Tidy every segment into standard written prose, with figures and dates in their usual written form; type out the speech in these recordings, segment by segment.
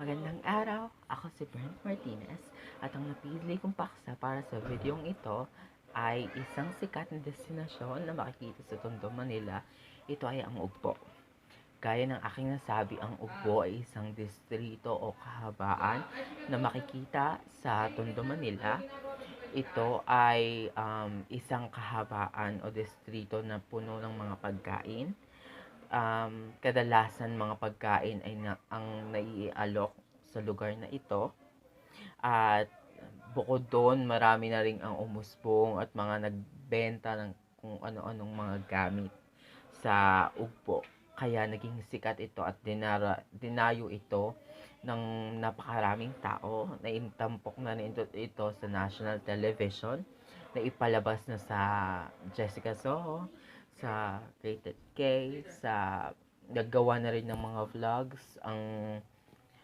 Magandang araw, ako si Brent Martinez at ang napili kong paksa para sa videong ito ay isang sikat na destinasyon na makikita sa Tondo, Manila. Ito ay ang Ugbo. Gaya ng aking nasabi, ang Ugbo ay isang distrito o kahabaan na makikita sa Tondo, Manila. Ito ay isang kahabaan o distrito na puno ng mga pagkain. Kadalasan mga pagkain ay ang naiaalok sa lugar na ito. At bukod doon, marami na rin ang umusbong at mga nagbenta ng kung ano-anong mga gamit sa ugpo. Kaya naging sikat ito at dinayo ito ng napakaraming tao. Naintampok na rin ito sa national television na ipalabas na sa Jessica Soho, sa Rated K, sa naggawa na rin ng mga vlogs ang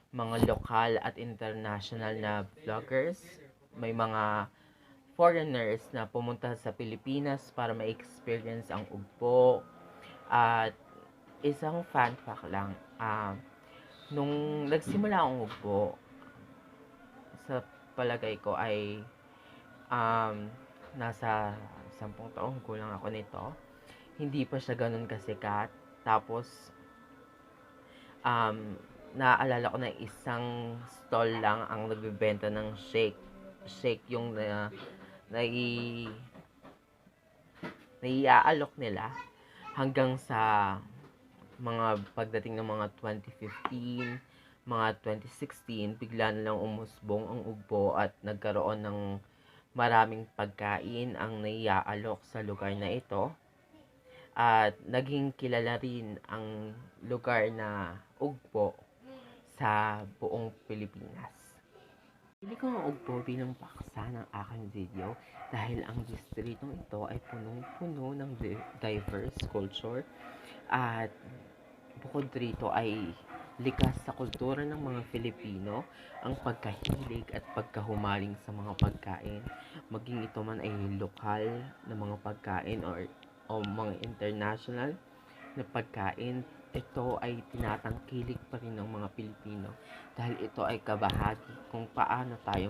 mga lokal at international na vloggers. May mga foreigners na pumunta sa Pilipinas para ma-experience ang ugpo. At isang fun fact lang, nung nagsimula ang ugpo, sa palagay ko ay um, nasa 10 taong kulang ako nito. Hindi pa siya ganun kasikat. Tapos, um, naalala ko na isang stall lang ang nagbebenta ng shake. Shake yung naiaalok nila hanggang sa mga pagdating ng mga 2015, mga 2016, bigla na lang umusbong ang ugbo at nagkaroon ng maraming pagkain ang naiaalok sa lugar na ito. At naging kilala rin ang lugar na ugbo sa buong Pilipinas. Hindi ko ang ugbo bilang paksa ng aking video dahil ang distritong ito ay punong-puno ng diverse culture at bukod rito ay likas sa kultura ng mga Filipino ang pagkahilig at pagkahumaling sa mga pagkain. Maging ito man ay lokal na mga pagkain o mga international na pagkain, ito ay tinatangkilik pa rin ng mga Pilipino dahil ito ay kabahagi kung paano tayo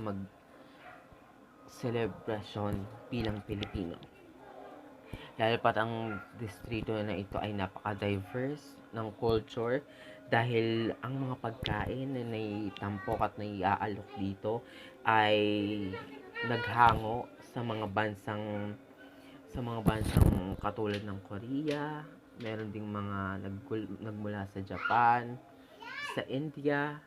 mag-selebrasyon bilang Pilipino. Lalo pat ang distrito na ito ay napaka-diverse ng culture dahil ang mga pagkain na naitampok at naiaalok dito ay naghango sa mga bansang katulad ng Korea, meron ding mga nagmula sa Japan, sa India,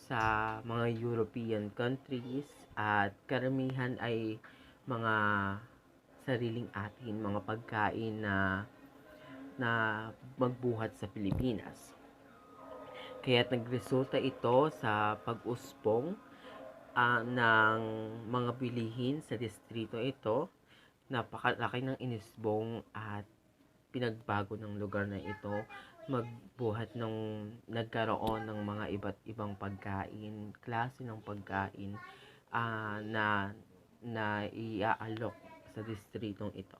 sa mga European countries at karamihan ay mga sariling atin, mga pagkain na magbuhat sa Pilipinas. Kaya nagresulta ito sa pag-usbong ng mga bilihin sa distrito ito. Napakalaki ng inisbong at pinagbago ng lugar na ito magbuhat ng nagkaroon ng mga iba't ibang pagkain, klase ng pagkain na iaalok sa distritong ito.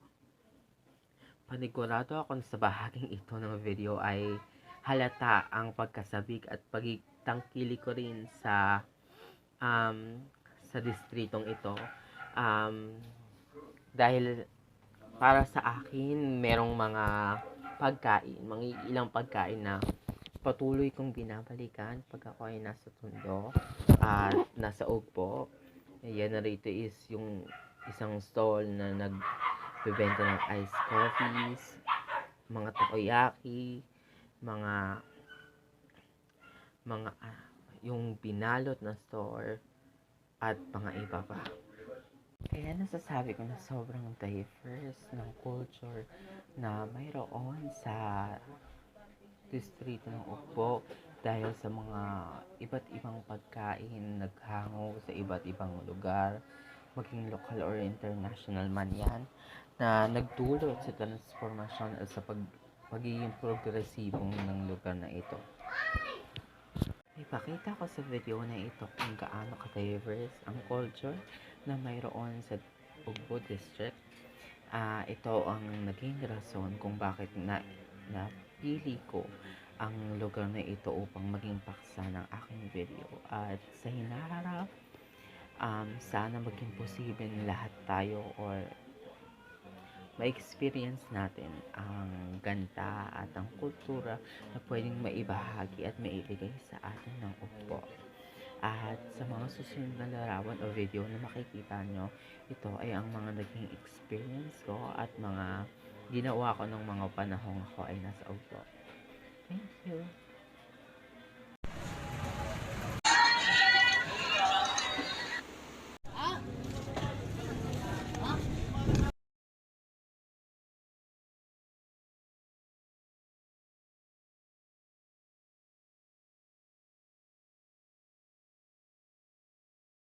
Panigurado ako na sa bahaging ito ng video ay halata ang pagkasabik at pagtangkili ko rin sa distritong ito. Dahil para sa akin, merong mga ilang pagkain na patuloy kong binabalikan pag ako ay nasa Tondo at nasa Ugbo. Yan na rito is yung isang stall na nagbebenta ng iced coffees, mga takoyaki, mga yung binalot na store at mga iba pa. Kaya nasasabi ko na sobrang diverse ng culture na mayroon sa distrito ng Ugbo dahil sa mga iba't ibang pagkain naghango sa iba't ibang lugar, maging local or international man yan, na nagdulot sa transformasyon at sa pagiging progresibong ng lugar na ito. Ipakita ko sa video na ito kung gaano ka-diverse ang culture na mayroon sa Ugbo District. Ito ang naging rason kung bakit napili ko ang lugar na ito upang maging paksa ng aking video. At sa hinaharap, sana maging posible na lahat tayo or ma-experience natin ang ganda at ang kultura na pwedeng maibahagi at maibigay sa atin ng upo. At sa mga susunod na larawan o video na makikita nyo, ito ay ang mga naging experience ko at mga ginawa ko ng mga panahong ako ay nasa upo. Thank you.